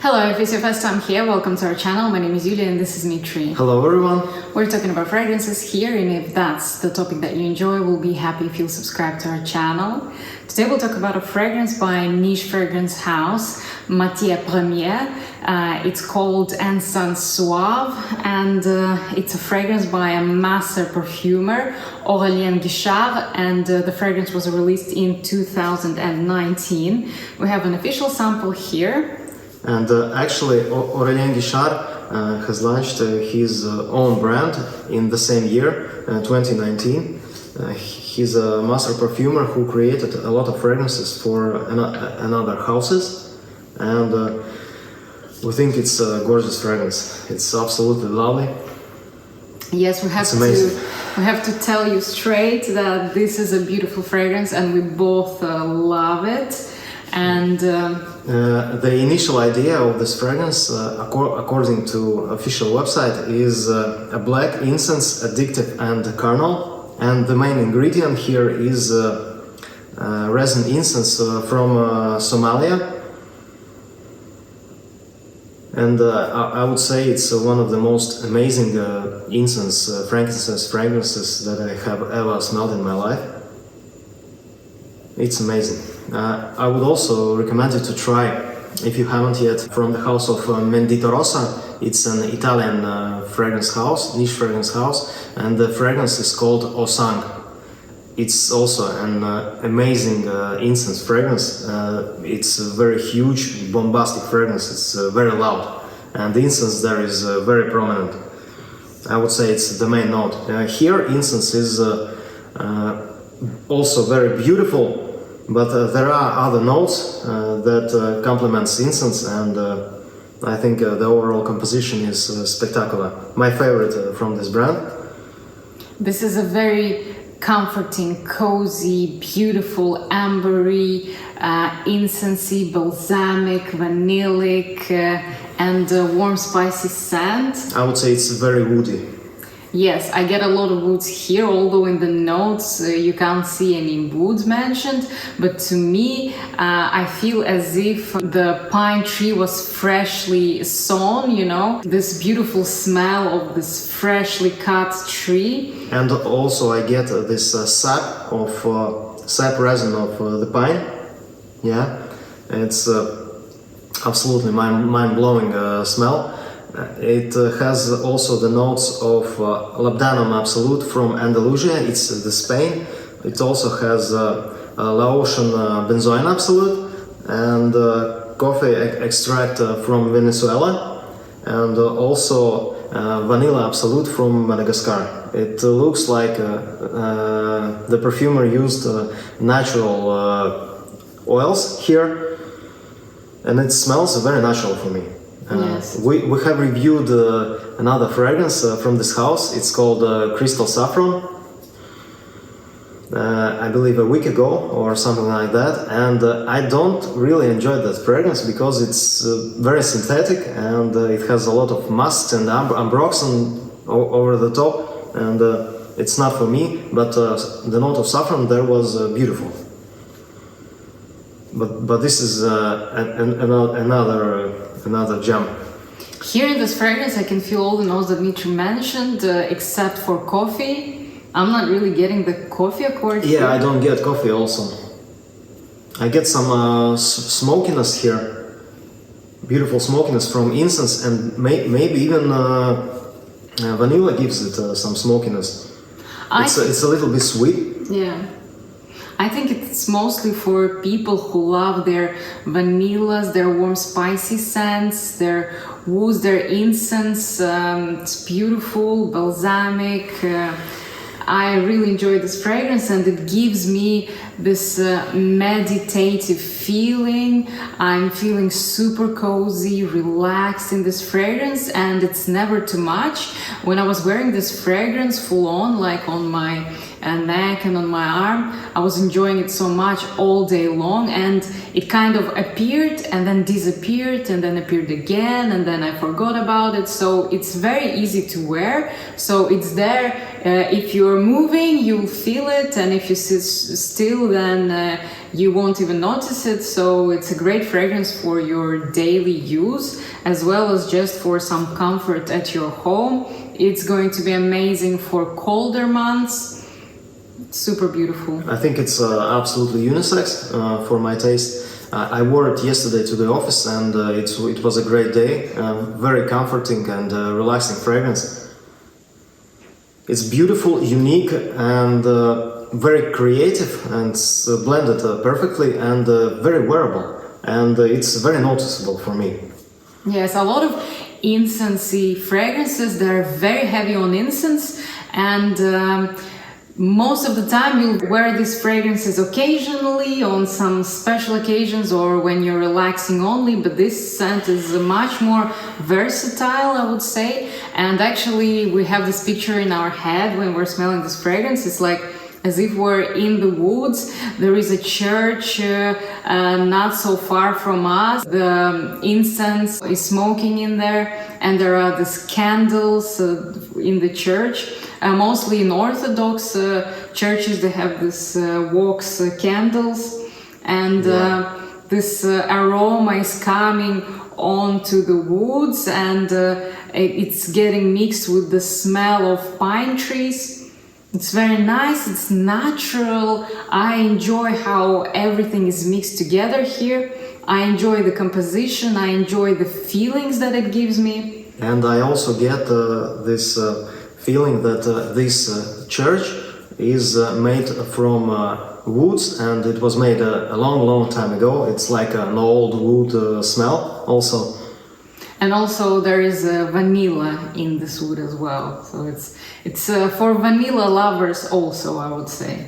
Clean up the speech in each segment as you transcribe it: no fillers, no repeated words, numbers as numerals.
Hello, if it's your first time here, welcome to our channel. My name is Julia and this is Matiere. Hello everyone. We're talking about fragrances here, and if that's the topic that you enjoy, we'll be happy if you'll subscribe to our channel. Today we'll talk about a fragrance by a niche fragrance house, Matiere Premiere. It's called Encens Suave, and it's a fragrance by a master perfumer, Aurelien Guichard, and the fragrance was released in 2019. We have an official sample here. And actually, Aurelien Guichard has launched his own brand in the same year, 2019. He's a master perfumer who created a lot of fragrances for another houses, and we think it's a gorgeous fragrance. It's absolutely lovely. Yes, we have to tell you straight that this is a beautiful fragrance, and we both love it. And the initial idea of this fragrance, according to official website, is a black incense, addictive and carnal. And the main ingredient here is resin incense from Somalia. And I would say it's one of the most amazing frankincense fragrances that I have ever smelled in my life. It's amazing. I would also recommend you to try, if you haven't yet, from the house of Mendita Rosa. It's an Italian fragrance house, niche fragrance house, and the fragrance is called Osang. It's also an amazing incense fragrance. It's a very huge, bombastic fragrance. It's very loud, and the incense there is very prominent. I would say it's the main note. Here, incense is also very beautiful. But there are other notes that complements incense, and I think the overall composition is spectacular. My favorite from this brand. This is a very comforting, cozy, beautiful, ambery, incensey, balsamic, vanillic, and warm, spicy scent. I would say it's very woody. Yes, I get a lot of woods here, although in the notes you can't see any woods mentioned, but to me I feel as if the pine tree was freshly sawn, you know, this beautiful smell of this freshly cut tree. And also I get this sap resin of the pine. Yeah, it's absolutely mind-blowing smell. It has also the notes of Labdanum Absolute from Andalusia, it's the Spain. It also has Laotian Benzoin Absolute and coffee extract from Venezuela, and also Vanilla Absolute from Madagascar. It looks like the perfumer used natural oils here, and it smells very natural for me. Yes. We have reviewed another fragrance from this house. It's called Crystal Saffron. I believe a week ago or something like that. And I don't really enjoy that fragrance because it's very synthetic, and it has a lot of musk and ambroxan over the top. And it's not for me, but the note of saffron there was beautiful. But this is another gem. Here in this fragrance I can feel all the notes that Matiere mentioned, except for coffee. I'm not really getting the coffee accord here. Yeah, I don't get coffee also. I get some smokiness here. Beautiful smokiness from incense, and maybe even vanilla gives it some smokiness. It's a little bit sweet. Yeah. I think it's mostly for people who love their vanillas, their warm spicy scents, their woods, their incense. It's beautiful, balsamic. I really enjoy this fragrance, and it gives me this meditative feeling. I'm feeling super cozy, relaxed in this fragrance, and it's never too much. When I was wearing this fragrance full on, like on my and neck and on my arm. I was enjoying it so much all day long, and it kind of appeared and then disappeared and then appeared again, and then I forgot about it. So it's very easy to wear. So it's there. If you're moving, you'll feel it, and if you sit still, then you won't even notice it. So it's a great fragrance for your daily use, as well as just for some comfort at your home. It's going to be amazing for colder months. Super beautiful. I think it's absolutely unisex for my taste. I wore it yesterday to the office, and it was a great day. Very comforting and relaxing fragrance. It's beautiful, unique, and very creative, and blended perfectly, and very wearable. And it's very noticeable for me. Yes, a lot of incensey fragrances, they're very heavy on incense, and most of the time you'll wear these fragrances occasionally on some special occasions or when you're relaxing only, but this scent is much more versatile, I would say. And actually we have this picture in our head when we're smelling this fragrance. It's like as if we're in the woods. There is a church not so far from us. The incense is smoking in there, and there are these candles in the church. Mostly in Orthodox churches, they have this wax candles, and this aroma is coming onto the woods, and it's getting mixed with the smell of pine trees. It's very nice, it's natural. I enjoy how everything is mixed together here. I enjoy the composition, I enjoy the feelings that it gives me. And I also get this feeling that this church is made from woods, and it was made a long time ago. It's like an old wood smell also. And also there is vanilla in this wood as well. So it's for vanilla lovers also, I would say.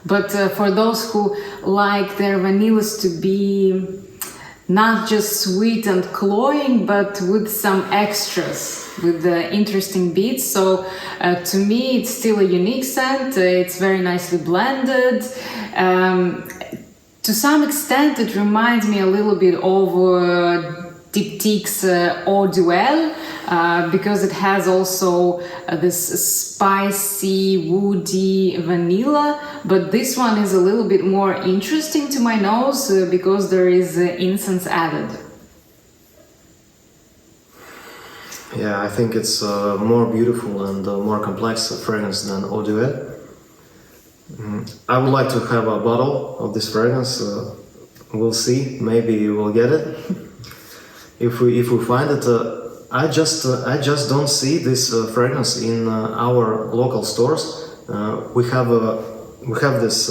But for those who like their vanillas to be not just sweet and cloying, but with some extras, with interesting beats. So to me, it's still a unique scent. It's very nicely blended. To some extent, it reminds me a little bit of Diptyque's Eau Duel, because it has also this spicy, woody vanilla, but this one is a little bit more interesting to my nose because there is incense added. Yeah, I think it's more beautiful and more complex fragrance than Eau Duel. I would like to have a bottle of this fragrance. We'll see, maybe we'll get it. If we find it, I just don't see this fragrance in our local stores. We have this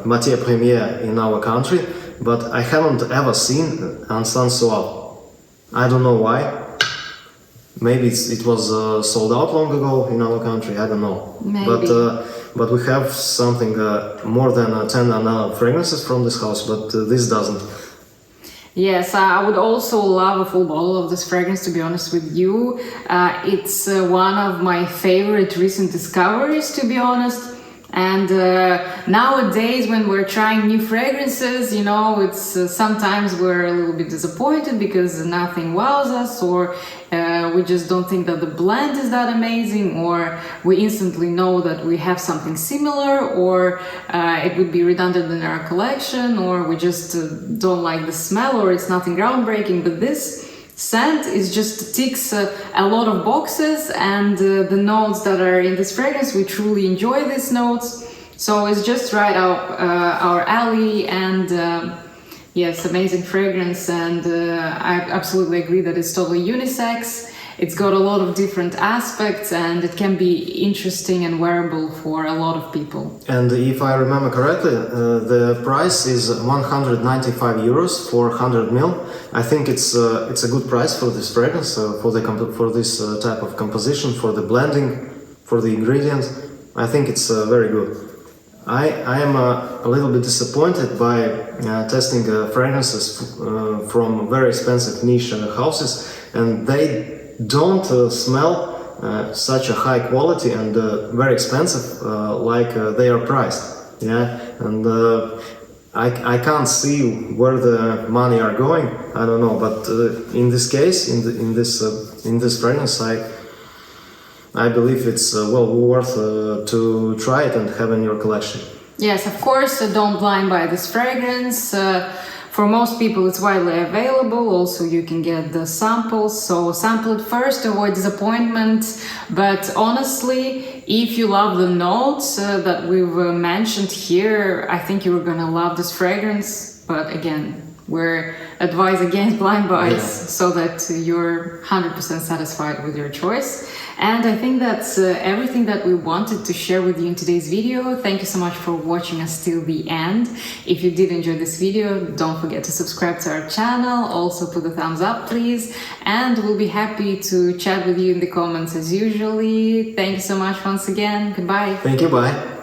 Matiere Premiere in our country, but I haven't ever seen Encens Suave. I don't know why. Maybe it was sold out long ago in our country. I don't know. Maybe. But we have something more than 10 another fragrances from this house, but this doesn't. Yes, I would also love a full bottle of this fragrance, to be honest with you. It's one of my favorite recent discoveries, to be honest. And nowadays, when we're trying new fragrances, you know, it's sometimes we're a little bit disappointed because nothing wows us, or we just don't think that the blend is that amazing, or we instantly know that we have something similar, or it would be redundant in our collection, or we just don't like the smell, or it's nothing groundbreaking. But this scent is just ticks a lot of boxes, and the notes that are in this fragrance, we truly enjoy these notes. So it's just right up our alley, and yes, amazing fragrance, and I absolutely agree that it's totally unisex. It's got a lot of different aspects, and it can be interesting and wearable for a lot of people. And if I remember correctly, the price is 195 euros for 100 ml. I think it's a good price for this fragrance, for this type of composition, for the blending, for the ingredients. I think it's very good. I am a little bit disappointed by testing fragrances from very expensive niche houses, and they don't smell such a high quality and very expensive, like they are priced. Yeah, and I can't see where the money are going. I don't know, but in this case, in this fragrance, I believe it's well worth to try it and have in your collection. Yes, of course, don't blind buy this fragrance. For most people, it's widely available. Also, you can get the samples. So sample it first, avoid disappointment. But honestly, if you love the notes that we've mentioned here, I think you're gonna love this fragrance. But again, we're advised against blind buys so that you're 100% satisfied with your choice. And I think that's everything that we wanted to share with you in today's video. Thank you so much for watching us till the end. If you did enjoy this video, don't forget to subscribe to our channel. Also put a thumbs up, please. And we'll be happy to chat with you in the comments as usually. Thank you so much once again. Goodbye. Thank you. Bye.